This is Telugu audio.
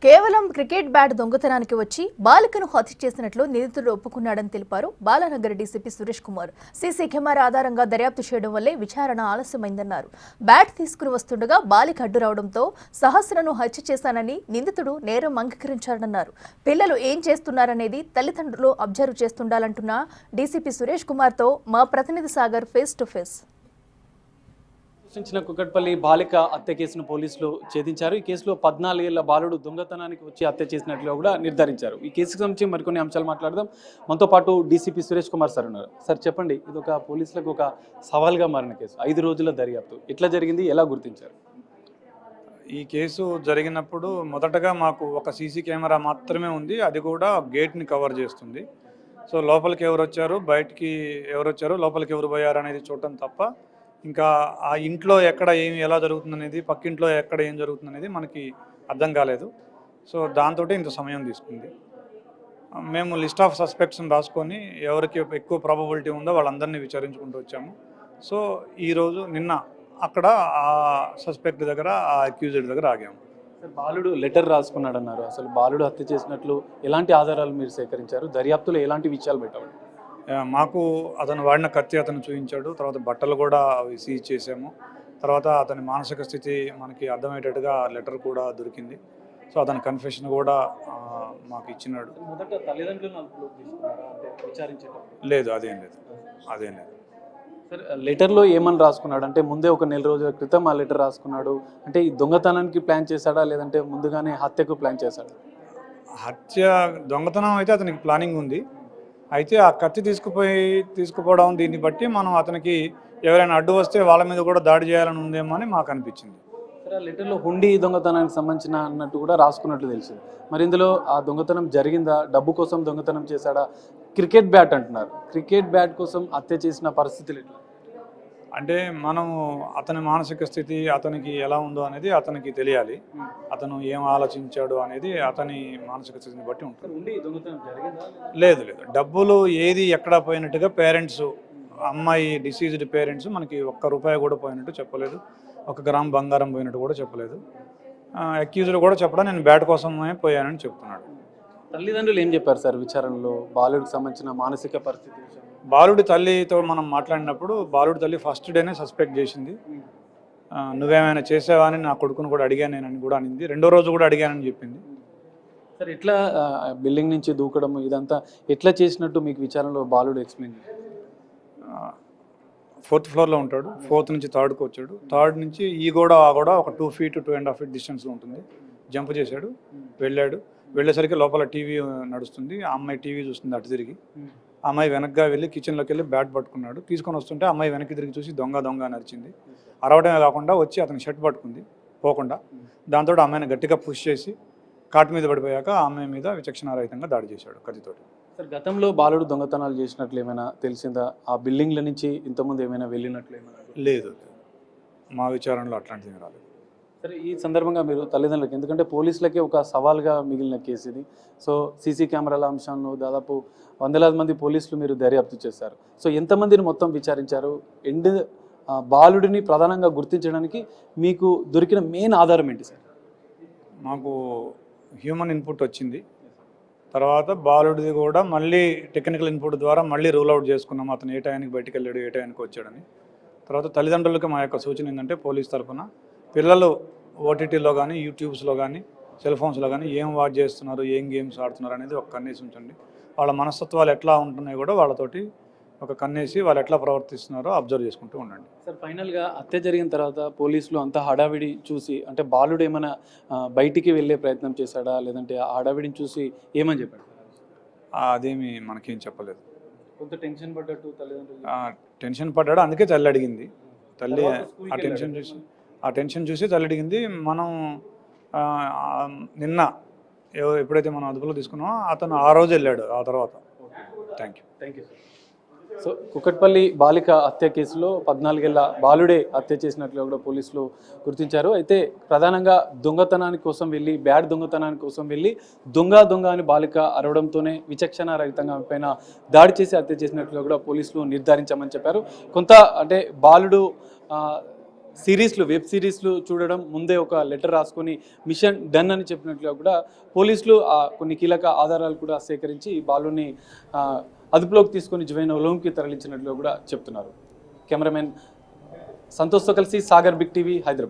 కేవలం క్రికెట్ బ్యాట్ దొంగతనానికి వచ్చి బాలికను హత్య చేసినట్లు నిందితుడు ఒప్పుకున్నాడని తెలిపారు Balanagar DCP Suresh Kumar. CC camera ఆధారంగా దర్యాప్తు చేయడం వల్లే విచారణ ఆలస్యమైందన్నారు. బ్యాట్ తీసుకుని వస్తుండగా బాలిక అడ్డు రావడంతో సహస్రను హత్య చేశానని నిందితుడు నేరం అంగీకరించారన్నారు. పిల్లలు ఏం చేస్తున్నారనేది తల్లిదండ్రులు అబ్జర్వ్ చేస్తుండాలంటున్న డీసీపీ సురేష్ కుమార్తో మా ప్రతినిధి సాగర్ ఫేస్ టు ఫేస్. సృష్టించిన కుకట్పల్లి బాలిక హత్య కేసును పోలీసులు ఛేదించారు. ఈ కేసులో 14 ఏళ్ల బాలుడు దొంగతనానికి వచ్చి హత్య చేసినట్లు కూడా నిర్ధారించారు. ఈ కేసుకు సంబంధించి మరికొన్ని అంశాలు మాట్లాడదాం. మనతో పాటు డీసీపీ సురేష్ కుమార్ సార్ ఉన్నారు. సార్ చెప్పండి, ఇది ఒక పోలీసులకు ఒక సవాల్గా మారిన కేసు. 5 రోజుల దర్యాప్తు ఎట్లా జరిగింది, ఎలా గుర్తించారు? ఈ కేసు జరిగినప్పుడు మొదటగా మాకు ఒక సీసీ కెమెరా మాత్రమే ఉంది. అది కూడా గేట్ని కవర్ చేస్తుంది. సో లోపలికి ఎవరు వచ్చారు, బయటికి ఎవరు వచ్చారు, లోపలికి ఎవరు పోయారు అనేది చూడటం తప్ప ఇంకా ఆ ఇంట్లో ఎక్కడ ఏమి ఎలా జరుగుతుందనేది, పక్కింట్లో ఎక్కడ ఏం జరుగుతుందనేది మనకి అర్థం కాలేదు. సో దాంతో ఇంత సమయం తీసుకుంది. మేము లిస్ట్ ఆఫ్ సస్పెక్ట్స్ని రాసుకొని ఎవరికి ఎక్కువ ప్రాబబిలిటీ ఉందో వాళ్ళందరినీ విచారించుకుంటూ వచ్చాము. సో ఈరోజు నిన్న అక్కడ ఆ సస్పెక్ట్ దగ్గర, ఆ అక్యూజ్డ్ దగ్గర ఆగాము. సార్, బాలుడు లెటర్ రాసుకున్నాడు అన్నారు. అసలు బాలుడు హత్య చేసినట్లు ఎలాంటి ఆధారాలు మీరు సేకరించారు? దర్యాప్తులో ఎలాంటి విషయాలు పెట్టాలి? మాకు అతను వాడిన కత్తి అతను చూపించాడు. తర్వాత బట్టలు కూడా సీజ్ చేసాము. తర్వాత అతని మానసిక స్థితి మనకి అర్థమయ్యేటట్టుగా లెటర్ కూడా దొరికింది. సో అతని కన్ఫెషన్ కూడా మాకు ఇచ్చినాడు. మొదట తల్లిదండ్రులను లేదు, అదేం లేదు. సార్, లెటర్లో ఏమని రాసుకున్నాడు అంటే ముందే ఒక 4 రోజుల క్రితం ఆ లెటర్ రాసుకున్నాడు అంటే ఈ దొంగతనానికి ప్లాన్ చేశాడా, లేదంటే ముందుగానే హత్యకు ప్లాన్ చేశాడా? దొంగతనం అయితే అతనికి ప్లానింగ్ ఉంది. అయితే ఆ కత్తి తీసుకుపోవడం దీన్ని బట్టి మనం అతనికి ఎవరైనా అడ్డు వస్తే వాళ్ళ మీద కూడా దాడి చేయాలని ఉందేమో అని మాకు అనిపించింది. సరే, ఆ లెటర్లో హుండీ దొంగతనానికి సంబంధించిన అన్నట్టు కూడా రాసుకున్నట్లు తెలిసింది. మరి ఇందులో ఆ దొంగతనం జరిగిందా, డబ్బు కోసం దొంగతనం చేశాడా? క్రికెట్ బ్యాట్ అంటున్నారు. క్రికెట్ బ్యాట్ కోసం హత్య చేసిన పరిస్థితులు ఎట్లా? అంటే మనము అతని మానసిక స్థితి అతనికి ఎలా ఉందో అనేది అతనికి తెలియాలి. అతను ఏం ఆలోచించాడు అనేది అతని మానసిక స్థితిని బట్టి ఉంటుంది. లేదు, డబ్బులు ఏది ఎక్కడ పోయినట్టుగా పేరెంట్స్, అమ్మాయి డిసీజ్డ్ పేరెంట్స్ మనకి ₹1 కూడా పోయినట్టు చెప్పలేదు. 1 గ్రామ్ బంగారం పోయినట్టు కూడా చెప్పలేదు. అక్యూజ్డ్ కూడా చెప్పడం నేను బ్యాట్ కోసమే పోయానని చెప్తున్నాడు. తల్లిదండ్రులు ఏం చెప్పారు సార్ విచారణలో బాలుడికి సంబంధించిన మానసిక పరిస్థితి? బాలుడి తల్లితో మనం మాట్లాడినప్పుడు బాలుడి తల్లి ఫస్ట్ డేనే సస్పెక్ట్ చేసింది. నువ్వేమైనా చేసావా అని నా కొడుకును కూడా అడిగాను నేనని కూడా అనింది. 2వ రోజు కూడా అడిగానని చెప్పింది. సార్, ఎట్లా బిల్డింగ్ నుంచి దూకడం ఇదంతా ఎట్లా చేసినట్టు మీకు విచారణలో బాలుడు ఎక్స్ప్లెయిన్ చేశారు? 4th ఫ్లోర్లో ఉంటాడు. 4th నుంచి 3rdకి వచ్చాడు. 3rd నుంచి ఈ గోడ ఆ గోడ ఒక 2 feet 2.5 feet డిస్టెన్స్లో ఉంటుంది. జంప్ చేశాడు, వెళ్ళేసరికి లోపల టీవీ నడుస్తుంది. ఆ అమ్మాయి టీవీ చూస్తుంది. అటు తిరిగి అమ్మాయి వెనక్గా వెళ్ళి కిచెన్లోకి వెళ్ళి బ్యాట్ పట్టుకున్నాడు. తీసుకొని వస్తుంటే అమ్మాయి వెనక్కి తిరిగి చూసి దొంగ అని అరిచింది. అరవడమే కాకుండా వచ్చి అతని షర్ట్ పట్టుకుంది పోకుండా. దాంతో అమ్మాయిని గట్టిగా పుష్ చేసి కాటు మీద పడిపోయాక ఆ అమ్మాయి మీద విచక్షణారహితంగా దాడి చేశాడు కత్తితోటి. సార్, గతంలో బాలుడు దొంగతనాలు చేసినట్లు ఏమైనా తెలిసిందా? ఆ బిల్డింగ్ల నుంచి ఇంతకుముందు ఏమైనా వెళ్ళినట్లు ఏమైనా? లేదు, మా విచారణలో అట్లాంటిది రాలేదు. సరే, ఈ సందర్భంగా మీరు తల్లిదండ్రులకి, ఎందుకంటే పోలీసులకే ఒక సవాల్గా మిగిలిన కేసు ఇది. సో సీసీ కెమెరాల అంశంలో దాదాపు 100,000 మంది పోలీసులు మీరు దర్యాప్తు చేశారు. సో ఎంతమందిని మొత్తం విచారించారు? బాలుడిని ప్రధానంగా గుర్తించడానికి మీకు దొరికిన మెయిన్ ఆధారం ఏంటి సార్? మాకు హ్యూమన్ ఇన్పుట్ వచ్చింది. తర్వాత బాలుడిది కూడా మళ్ళీ టెక్నికల్ ఇన్పుట్ ద్వారా మళ్ళీ రూల్ అవుట్ చేసుకున్నాము. అతను ఏ టైంకి బయటికి వెళ్ళాడు, ఏ టైంకి వచ్చాడని. తర్వాత తల్లిదండ్రులకి మా యొక్క సూచన ఏంటంటే పోలీస్ తరఫున పిల్లలు ఓటీటీలో కానీ, యూట్యూబ్స్లో కానీ, సెల్ ఫోన్స్లో కానీ ఏం వాచ్ చేస్తున్నారు, ఏం గేమ్స్ ఆడుతున్నారు అనేది ఒక కన్నేసి ఉంచండి. వాళ్ళ మనస్తత్వాలు ఎట్లా ఉంటున్నాయి కూడా వాళ్ళతోటి ఒక కన్నేసి వాళ్ళు ఎట్లా ప్రవర్తిస్తున్నారో అబ్జర్వ్ చేసుకుంటూ ఉండండి. సార్, ఫైనల్గా హత్య జరిగిన తర్వాత పోలీసులు అంతా హడావిడి చూసి అంటే బాలుడు ఏమైనా బయటికి వెళ్ళే ప్రయత్నం చేశాడా, లేదంటే ఆ హడావిడిని చూసి ఏమని చెప్పాడు? అదేమి మనకేం చెప్పలేదు. కొంత టెన్షన్ పడ్డట్టు తల్లిదండ్రులు టెన్షన్ పడ్డాడు. అందుకే తల్లి అడిగింది. తల్లి ఆ టెన్షన్ చూసి తల్లి అడిగింది. మనం నిన్న ఎప్పుడైతే మనం అదుపులో తీసుకున్నామో అతను ఆ రోజు వెళ్ళాడు. ఆ తర్వాత థ్యాంక్ యూ. సో కుకట్పల్లి బాలిక హత్య కేసులో 14 ఏళ్ల బాలుడే హత్య చేసినట్లు కూడా పోలీసులు గుర్తించారు. అయితే ప్రధానంగా దొంగతనానికి కోసం వెళ్ళి బ్యాట్ దొంగతనానికి కోసం వెళ్ళి దొంగ అని బాలిక అరవడంతోనే విచక్షణ రహితంగా పైన దాడి చేసి హత్య చేసినట్లు కూడా పోలీసులు నిర్ధారించామని చెప్పారు. కొంత అంటే బాలుడు సిరీస్లు వెబ్ సిరీస్లు చూడడం, ముందే ఒక లెటర్ రాసుకొని మిషన్ డన్ అని చెప్పినట్లుగా కూడా పోలీసులు కొన్ని కీలక ఆధారాలు కూడా సేకరించి బాలుని అదుపులోకి తీసుకొని జువైన్ హోమ్కి తరలించినట్లు కూడా చెప్తున్నారు. కెమెరామెన్ సంతోష్తో కలిసి సాగర్, బిగ్ టీవీ, హైదరాబాద్.